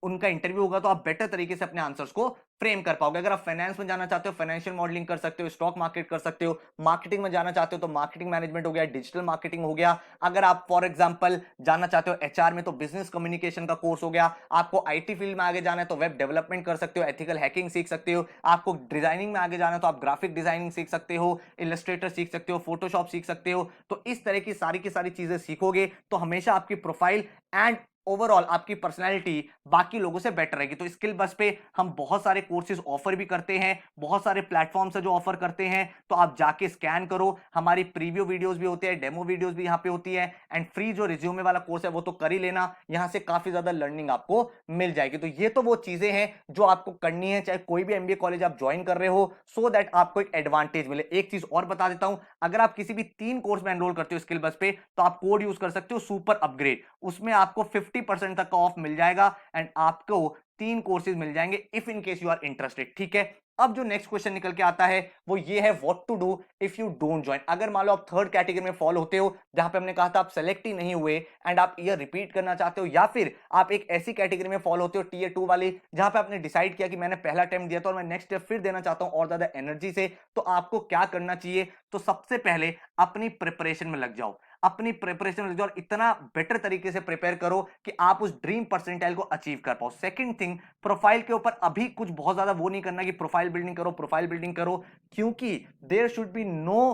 उनका इंटरव्यू होगा, तो आप बेटर तरीके से अपने आंसर्स को फ्रेम कर पाओगे। अगर आप फाइनेंस में जाना चाहते हो, फाइनेंशियल मॉडलिंग कर सकते हो, स्टॉक मार्केट कर सकते हो। मार्केटिंग में जाना चाहते हो तो मार्केटिंग मैनेजमेंट हो गया, डिजिटल मार्केटिंग हो गया। अगर आप फॉर एग्जांपल जाना चाहते हो एचआर में तो बिजनेस कम्युनिकेशन का कोर्स हो गया। आपको आईटी फील्ड में आगे जाना है तो वेब डेवलपमेंट कर सकते हो, एथिकल हैकिंग सीख सकते हो। आपको डिजाइनिंग में आगे जाना है तो आप ग्राफिक डिजाइनिंग सीख सकते हो, इलस्ट्रेटर सीख सकते हो, फोटोशॉप सीख सकते हो। तो इस तरह की सारी चीजें सीखोगे तो हमेशा आपकी प्रोफाइल एंड ओवरऑल आपकी पर्सनैलिटी बाकी लोगों से बेटर रहेगी। तो स्किल बस पे हम बहुत सारे कोर्सेज ऑफर भी करते हैं, बहुत सारे प्लेटफॉर्म्स है जो ऑफर करते हैं, तो आप जाके स्कैन करो। हमारी प्रीव्यू वीडियोस भी होती है, डेमो वीडियोस भी यहाँ पे होती है, एंड फ्री जो रिज्यूमे वाला कोर्स है वो तो कर ही लेना, यहाँ से काफी ज्यादा लर्निंग आपको मिल जाएगी। तो ये तो वो चीजें हैं जो आपको करनी है चाहे कोई भी एमबीए कॉलेज आप ज्वाइन कर रहे हो, सो दैट आपको एक एडवांटेज मिले। एक चीज और बता देता हूं, अगर आप किसी भी 3 कोर्स में एनरोल करते हो स्किल बस पे, तो आप कोड यूज कर सकते हो सुपर अपग्रेड, उसमें आपको 50% तक का ऑफ मिल जाएगा एंड आपको 3 कोर्सेज मिल जाएंगे if in case you are interested. ठीक है, अब जो नेक्स्ट क्वेश्चन निकल के आता है वो ये है, what to do if you don't join. अगर मान लो आप थर्ड कैटेगरी में फॉल होते हो जहां पे हमने कहा था आप सेलेक्ट ही नहीं हुए एंड आप ईयर रिपीट करना चाहते हो, या फिर आप एक ऐसी कैटेगरी में फॉल होते हो टीयर 2 वाली जहां पे आपने डिसाइड किया कि मैंने पहला अटेम्प्ट दिया था और मैं नेक्स्ट ईयर फिर देना चाहता हूं और ज्यादा एनर्जी से, तो आपको क्या करना चाहिए? तो सबसे पहले अपनी प्रिपरेशन में लग जाओ, अपनी प्रिपरेशन में लग जाओ और इतना बेटर तरीके से प्रिपेयर करो कि आप उस ड्रीम परसेंटाइल को अचीव कर पाओ। सेकंड थिंग, प्रोफाइल के ऊपर अभी कुछ बहुत ज्यादा वो नहीं करना कि प्रोफाइल बिल्डिंग करो, प्रोफाइल बिल्डिंग करो, क्योंकि there should be no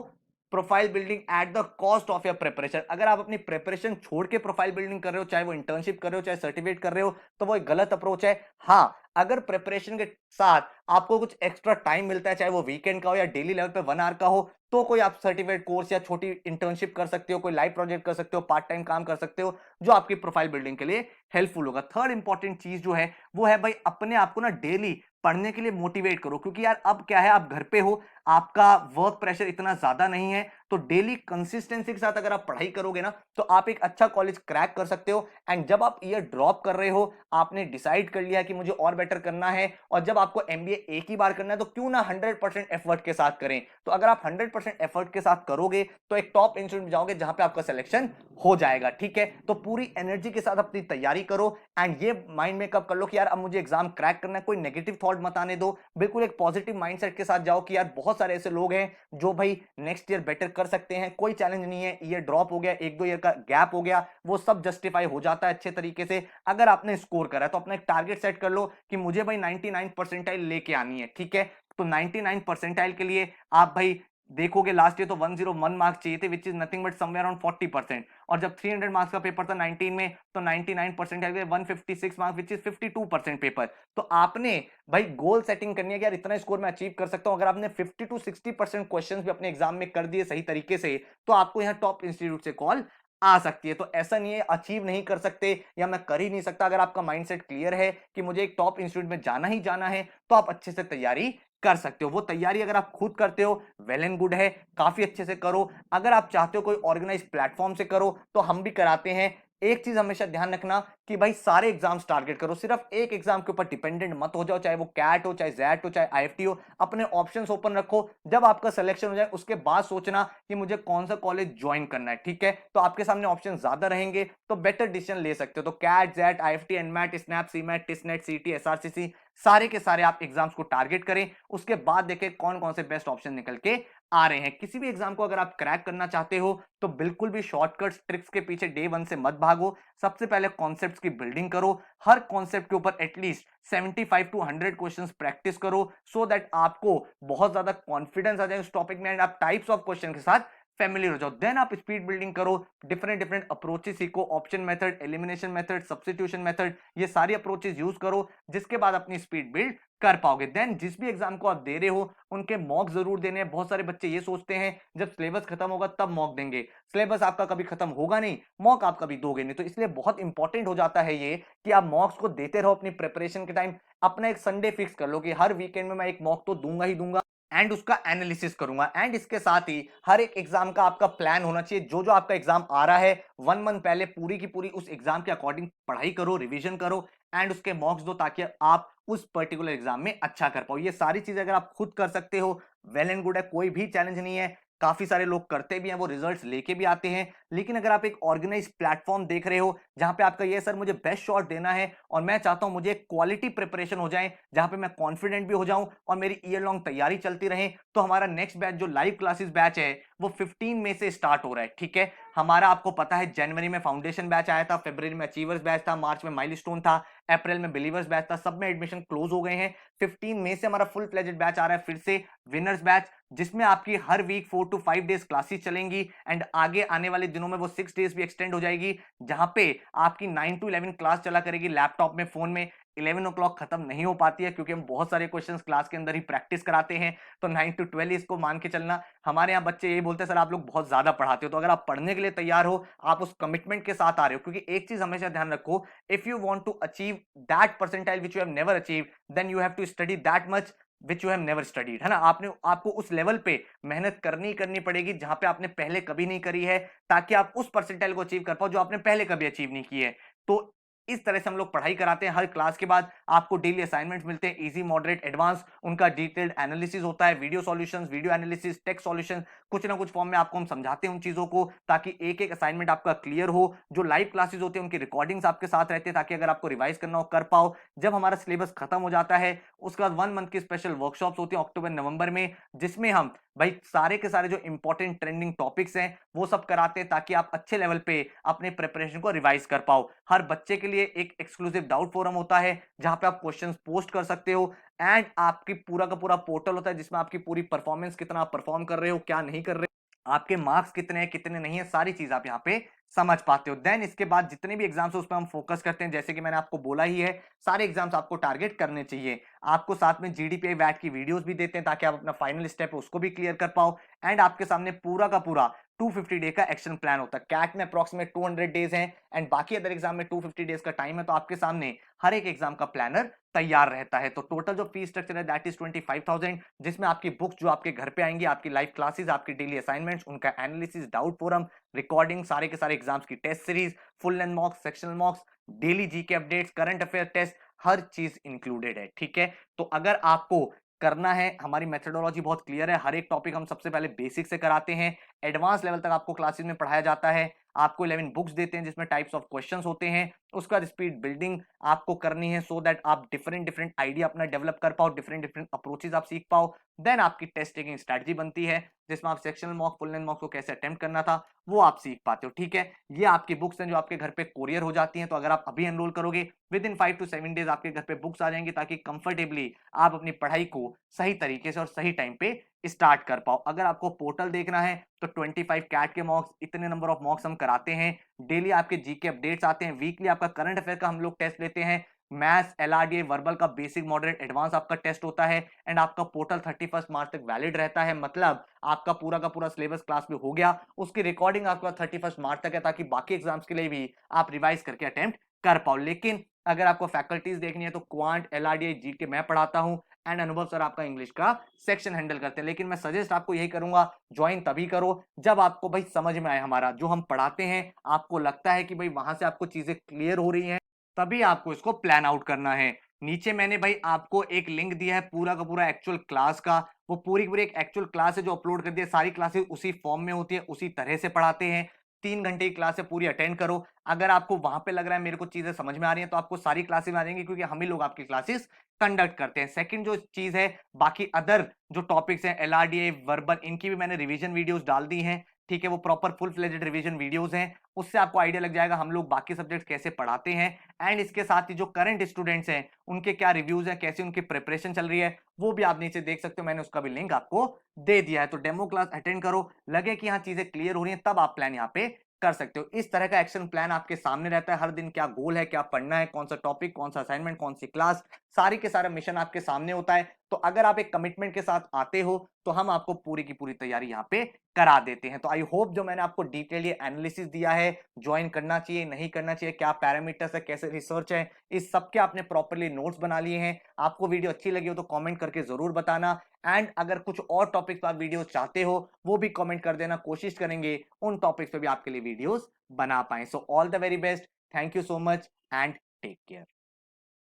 profile building at the cost of your preparation. अगर आप अपनी प्रिपरेशन छोड़ के प्रोफाइल बिल्डिंग कर रहे हो, चाहे वो इंटर्नशिप कर रहे हो चाहे सर्टिफिकेट कर रहे हो, तो वो एक गलत अप्रोच है। हाँ, अगर प्रिपरेशन के साथ आपको कुछ एक्स्ट्रा टाइम मिलता है, चाहे वो वीकेंड का हो या डेली लेवल पे 1 आवर का हो, तो कोई आप सर्टिफिकेट कोर्स या छोटी इंटर्नशिप कर सकते हो, कोई लाइव प्रोजेक्ट कर सकते हो, पार्ट टाइम काम कर सकते हो, जो आपकी प्रोफाइल बिल्डिंग के लिए हेल्पफुल होगा। थर्ड इंपॉर्टेंट चीज जो है वो है भाई, अपने आप को ना डेली पढ़ने के लिए मोटिवेट करो, क्योंकि यार अब क्या है, आप घर पे हो, आपका वर्क प्रेशर इतना ज्यादा नहीं है, तो डेली कंसिस्टेंसी के साथ अगर आप पढ़ाई करोगे ना, तो आप एक अच्छा कॉलेज क्रैक कर सकते हो। एंड जब आप ईयर ड्रॉप कर रहे हो, आपने डिसाइड कर लिया कि मुझे और बेटर करना है, और जब आपको एमबीए एक ही बार करना है, तो क्यों ना 100% एफर्ट के साथ करें। तो अगर आप 100% एफर्ट के साथ करोगे तो एक टॉप इंस्टीट्यूट में जाओगे जहां पे आपका सिलेक्शन हो जाएगा। ठीक है, तो पूरी एनर्जी के साथ अपनी तैयारी करो एंड ये माइंड मेकअप कर लो कि यार अब मुझे एग्जाम क्रैक करना है। कोई नेगेटिव थॉट मत आने दो, बिल्कुल एक पॉजिटिव माइंडसेट के साथ जाओ कि यार बहुत सारे ऐसे लोग हैं जो भाई नेक्स्ट ईयर बेटर कर सकते हैं, कोई चैलेंज नहीं है, ईयर ड्रॉप हो गया, 1-2 ईयर का गैप हो गया, वो सब जस्टिफाई हो जाता है अच्छे तरीके से। अगर आपने स्कोर करा है तो अपना एक टारगेट सेट कर लो कि मुझे भाई 99 परसेंटाइल लेके आनी है। ठीक है, तो 99 परसेंटाइल के लिए आप भाई देखोगे लास्ट ईयर तो 101 मार्क्स चाहिए थे, which is nothing but somewhere around 40%, और जब 300 मार्क्स का पेपर था 19 में, तो 99 परसेंटाइल के 156 मार्क्स विच इज 52% पेपर। तो आपने भाई गोल सेटिंग करनी है कि यार इतना स्कोर मैं अचीव कर सकता हूं। अगर आपने 50 to 60% क्वेश्चंस भी अपने एग्जाम में कर दिए सही तरीके से, तो आपको यहाँ टॉप इंस्टीट्यूट से कॉल आ सकती है। तो ऐसा नहीं है अचीव नहीं कर सकते या मैं कर ही नहीं सकता। अगर आपका माइंडसेट क्लियर है कि मुझे एक टॉप इंस्टीट्यूट में जाना ही जाना है, तो आप अच्छे से तैयारी कर सकते हो। वो तैयारी अगर आप खुद करते हो, वेल एंड गुड है, काफी अच्छे से करो। अगर आप चाहते हो कोई ऑर्गेनाइज प्लेटफॉर्म से करो, तो हम भी कराते हैं। एक चीज हमेशा ध्यान रखना कि भाई सारे एग्जाम्स टारगेट करो, सिर्फ एक एग्जाम के ऊपर डिपेंडेंट मत हो जाओ, चाहे वो कैट हो, चाहे जैट हो, चाहे आईएफटी हो। अपने ऑप्शंस ओपन रखो, जब आपका सिलेक्शन हो जाए उसके बाद सोचना कि मुझे कौन सा कॉलेज ज्वाइन करना है। ठीक है, तो आपके सामने ऑप्शन ज्यादा रहेंगे तो बेटर डिसीजन ले सकते हो। तो CAT, XAT, IFT, NMAT, SNAP, CMAT, TISSNET, CET, SRCC, सारे के सारे आप एग्जाम्स को टारगेट करें, उसके बाद देखें कौन कौन से बेस्ट ऑप्शन निकल के आ रहे हैं। किसी भी एग्जाम को अगर आप क्रैक करना चाहते हो तो बिल्कुल भी शॉर्टकट्स ट्रिक्स के पीछे डे 1 से मत भागो। सबसे पहले कॉन्सेप्ट्स की बिल्डिंग करो, हर कॉन्सेप्ट के ऊपर एटलीस्ट 75 टू 100 क्वेश्चंस प्रैक्टिस करो, सो दैट आपको बहुत ज्यादा कॉन्फिडेंस आ जाए उस टॉपिक में एंड आप टाइप्स ऑफ क्वेश्चन के साथ फैमिलियर हो जाओ। देन आप स्पीड बिल्डिंग करो, डिफरेंट डिफरेंट अप्रोचेस सीखो, option method, elimination method, substitution method, ये सारी अप्रोचेस यूज करो, जिसके बाद अपनी स्पीड बिल्ड कर पाओगे। देन जिस भी एग्जाम को आप दे रहे हो उनके मॉक जरूर देने हैं। बहुत सारे बच्चे ये सोचते हैं जब सिलेबस खत्म होगा तब मॉक देंगे, सिलेबस आपका कभी खत्म होगा नहीं, मॉक आप कभी दोगे नहीं। तो इसलिए बहुत इंपॉर्टेंट हो जाता है ये कि आप मॉक्स को देते रहो अपनी प्रिपरेशन के टाइम। अपना एक संडे फिक्स कर लो कि हर वीकेंड में मैं एक मॉक तो दूंगा ही दूंगा एंड उसका एनालिसिस करूंगा। एंड इसके साथ ही हर एक एग्जाम का आपका प्लान होना चाहिए। जो जो आपका एग्जाम आ रहा है 1 मंथ पहले पूरी की पूरी उस एग्जाम के अकॉर्डिंग पढ़ाई करो, रिवीजन करो एंड उसके मॉक्स दो, ताकि आप उस पर्टिकुलर एग्जाम में अच्छा कर पाओ। ये सारी चीजें अगर आप खुद कर सकते हो, वेल एंड गुड है, कोई भी चैलेंज नहीं है। काफी सारे लोग करते भी हैं, वो रिजल्ट्स लेके भी आते हैं। लेकिन अगर आप एक ऑर्गेनाइज प्लेटफॉर्म देख रहे हो जहां पे आपका ये सर मुझे बेस्ट शॉट देना है और मैं चाहता हूं मुझे क्वालिटी प्रिपरेशन हो जाए जहां पे मैं कॉन्फिडेंट भी हो जाऊं और मेरी ईयर लॉन्ग तैयारी चलती रहे, तो हमारा नेक्स्ट बैच जो लाइव क्लासेस बैच है वो 15 मई से स्टार्ट हो रहा है। ठीक है, हमारा आपको पता है जनवरी में फाउंडेशन बैच आया था, फरवरी में अचीवर्स बैच था, मार्च में माइलस्टोन था, अप्रैल में बिलीवर्स बैच था, सब में एडमिशन क्लोज हो गए हैं। 15 मई से हमारा फुल फ्लेजेड बैच आ रहा है फिर से, विनर्स बैच, जिसमें आपकी हर वीक 4 to 5 डेज क्लासेस चलेंगी एंड आगे आने वाले दिनों में वो 6 डेज भी एक्सटेंड हो जाएगी, जहां पे आपकी 9 to 11 क्लास चला करेगी लैपटॉप में, फोन में। 11 ओ क्लॉक खत्म नहीं हो पाती है क्योंकि हम बहुत सारे क्वेश्चंस क्लास के अंदर ही प्रैक्टिस कराते हैं, तो 9 to 12 इसको मान के चलना। हमारे यहाँ बच्चे यही बोलते हैं सर आप लोग बहुत ज्यादा पढ़ाते हो, तो अगर आप पढ़ने के लिए तैयार हो, आप उस कमिटमेंट के साथ आ रहे हो, क्योंकि एक चीज हमेशा ध्यान रखो, if you want to achieve that percentile which you have never achieve, then you have to study that much which you have never studied, है ना। आपको उस लेवल पे मेहनत करनी पड़ेगी जहां पे आपने पहले कभी नहीं करी है, ताकि आप उस परसेंटाइल को अचीव कर पाओ जो आपने पहले कभी अचीव नहीं की है। तो इस तरह से हम लोग पढ़ाई कराते हैं। हर क्लास के बाद आपको डेली असाइनमेंट्स मिलते हैं, इजी, मॉडरेट, एडवांस, उनका डिटेल्ड एनालिसिस होता है, video solutions, video analysis, text solutions, कुछ ना कुछ फॉर्म में आपको हम समझाते हैं उन चीजों को, ताकि एक एक असाइनमेंट आपका क्लियर हो। जो लाइव क्लासेस होते हैं उनकी रिकॉर्डिंग्स आपके साथ रहते हैं, ताकि अगर आपको रिवाइज करना हो कर पाओ। जब हमारा सिलेबस खत्म हो जाता है, उसके बाद 1 मंथ की स्पेशल वर्कशॉप्स होती है अक्टूबर नवंबर में, जिसमें हम भाई सारे के सारे जो इंपॉर्टेंट ट्रेंडिंग टॉपिक्स हैं वो सब कराते हैं, ताकि आप अच्छे लेवल पे अपने प्रिपरेशन को रिवाइज कर पाओ। हर बच्चे के लिए एक एक्सक्लूसिव डाउट फोरम होता है, जहां पे आप क्वेश्चंस पोस्ट कर सकते हो, एंड आपकी पूरा का पूरा पोर्टल होता है जिसमें आपकी पूरी परफॉर्मेंस, कितना आप परफॉर्म कर रहे हो, क्या नहीं कर रहे हो, आपके मार्क्स कितने हैं कितने नहीं है, सारी चीज आप यहाँ पे समझ पाते हो। देन इसके बाद जितने भी एग्जाम्स उस पर हम फोकस करते हैं, जैसे कि मैंने आपको बोला ही है, सारे एग्जाम्स आपको टारगेट करने चाहिए। आपको साथ में जीडीपीआई वैट की वीडियोस भी देते हैं, ताकि आप अपना फाइनल स्टेप है उसको भी क्लियर कर पाओ, एंड आपके सामने पूरा का पूरा 250 डे का एक्शन प्लान होता है। कैट में अप्रॉक्सिमेट 200 डेज हैं एंड बाकी अदर एग्जाम में 250 डेज का टाइम है, तो आपके सामने हर एक एग्जाम का प्लानर तैयार रहता है। तो टोटल जो फीस स्ट्रक्चर है दैट इज 25,000, जिसमें आपकी बुक्स जो आपके घर पे आएंगी, आपकी लाइव क्लासेस, आपकी डेली असाइनमेंट्स, उनका एनालिसिस, डाउट फोरम, रिकॉर्डिंग, सारे के सारे एग्जाम्स की test series, full length mocks, sectional mocks, daily GK updates, current affair test, हर चीज इंक्लूडेड है। ठीक है, तो अगर आपको करना है, हमारी मेथोडोलॉजी बहुत क्लियर है। हर एक टॉपिक हम सबसे पहले बेसिक से कराते हैं, एडवांस लेवल तक आपको क्लासेस में पढ़ाया जाता है। आपको 11 बुक्स देते हैं जिसमें टाइप्स ऑफ क्वेश्चंस होते हैं, उसका स्पीड बिल्डिंग आपको करनी है, सो दैट आप डिफरेंट डिफरेंट आइडिया अपना डेवलप कर पाओ, डिफरेंट डिफरेंट अप्रोचेस आप सीख पाओ। देन आपकी टेस्ट टेकिंग स्ट्रेटजी बनती है, जिसमें आप sectional mock, full length mock को कैसे अटेम्प्ट करना था वो आप सीख पाते हो। ठीक है, ये आपकी बुक्स हैं जो आपके घर पे कोरियर हो जाती हैं, तो अगर आप अभी एनरोल करोगे, विद इन 5 to 7 डेज आपके घर पे बुक्स आ जाएंगी, ताकि कंफर्टेबली आप अपनी पढ़ाई को सही तरीके से और सही टाइम पे स्टार्ट कर पाओ। अगर आपको पोर्टल देखना है तो 25 कैट के मॉक्स, इतने नंबर ऑफ मॉक्स हम कराते हैं। डेली आपके जीके अपडेट्स आते हैं, वीकली आपका करंट अफेयर का हम लोग टेस्ट लेते हैं, मैथ्स, एलआरडीए, वर्बल का बेसिक, मॉडरेट, एडवांस आपका टेस्ट होता है, एंड आपका पोर्टल 31 मार्च तक वैलिड रहता है। मतलब आपका पूरा का पूरा सिलेबस क्लास में हो गया, उसकी रिकॉर्डिंग आपका 31 मार्च तक है, ताकि बाकी एग्जाम्स के लिए भी आप रिवाइज करके अटेम्प्ट कर पाओ। लेकिन अगर आपको फैकल्टीज देखनी है तो क्वांट, एलआरडीए, जीके मैं पढ़ाता हूं, एंड अनुभव सर आपका इंग्लिश का सेक्शन हैंडल करते हैं। लेकिन मैं सजेस्ट आपको यही करूंगा, ज्वाइन तभी करो जब आपको भाई समझ में आए हमारा जो हम पढ़ाते हैं, आपको लगता है कि भाई वहां से आपको चीजें क्लियर हो रही हैं, तभी आपको इसको प्लान आउट करना है। नीचे मैंने भाई आपको एक लिंक दिया है पूरा का पूरा एक्चुअल क्लास का, वो पूरी की पूरी एक एक्चुअल क्लास है जो अपलोड कर दिया। सारी क्लासेस उसी फॉर्म में होती है, उसी तरह से पढ़ाते हैं। 3 घंटे की क्लास है, पूरी अटेंड करो। अगर आपको वहां पे लग रहा है मेरे को चीजें समझ में आ रही हैं, तो आपको सारी क्लासेस में आ जाएंगी, क्योंकि हम ही लोग आपकी क्लासेस कंडक्ट करते हैं। सेकंड जो चीज है, बाकी अदर जो टॉपिक्स हैं, एलआरडीए, वर्बल, इनकी भी मैंने रिवीजन वीडियोस डाल दी हैं। ठीक है, वो proper full fledged revision videos हैं, उससे आपको आइडिया लग जाएगा हम लोग बाकी सब्जेक्ट कैसे पढ़ाते हैं। एंड इसके साथ ही जो करंट स्टूडेंट्स हैं उनके क्या रिव्यूज हैं, कैसी उनकी प्रिपरेशन चल रही है, वो भी आप नीचे देख सकते हो। मैंने उसका भी लिंक आपको दे दिया है। तो डेमो क्लास अटेंड करो, लगे कि यहाँ चीजें क्लियर हो रही हैं, तब आप प्लान यहाँ पे कर सकते हो। इस तरह का एक्शन प्लान आपके सामने रहता है, हर दिन क्या गोल है, क्या पढ़ना है, कौन सा टॉपिक, कौन सा असाइनमेंट, कौन सी क्लास, सारी के सारा मिशन आपके सामने होता है। तो अगर आप एक कमिटमेंट के साथ आते हो तो हम आपको पूरी की पूरी तैयारी यहाँ पे करा देते हैं। तो आई होप जो मैंने आपको डिटेल ये एनालिसिस दिया है, ज्वाइन करना चाहिए नहीं करना चाहिए, क्या पैरामीटर्स है, कैसे रिसर्च है, इस सब के आपने प्रॉपर्ली नोट्स बना लिए हैं। आपको वीडियो अच्छी लगी हो तो कमेंट करके जरूर बताना, एंड अगर कुछ और टॉपिक पर आप वीडियो चाहते हो वो भी कमेंट कर देना, कोशिश करेंगे उन टॉपिक्स पे भी आपके लिए वीडियोस बना पाए। So all the very best, thank you so much and take care.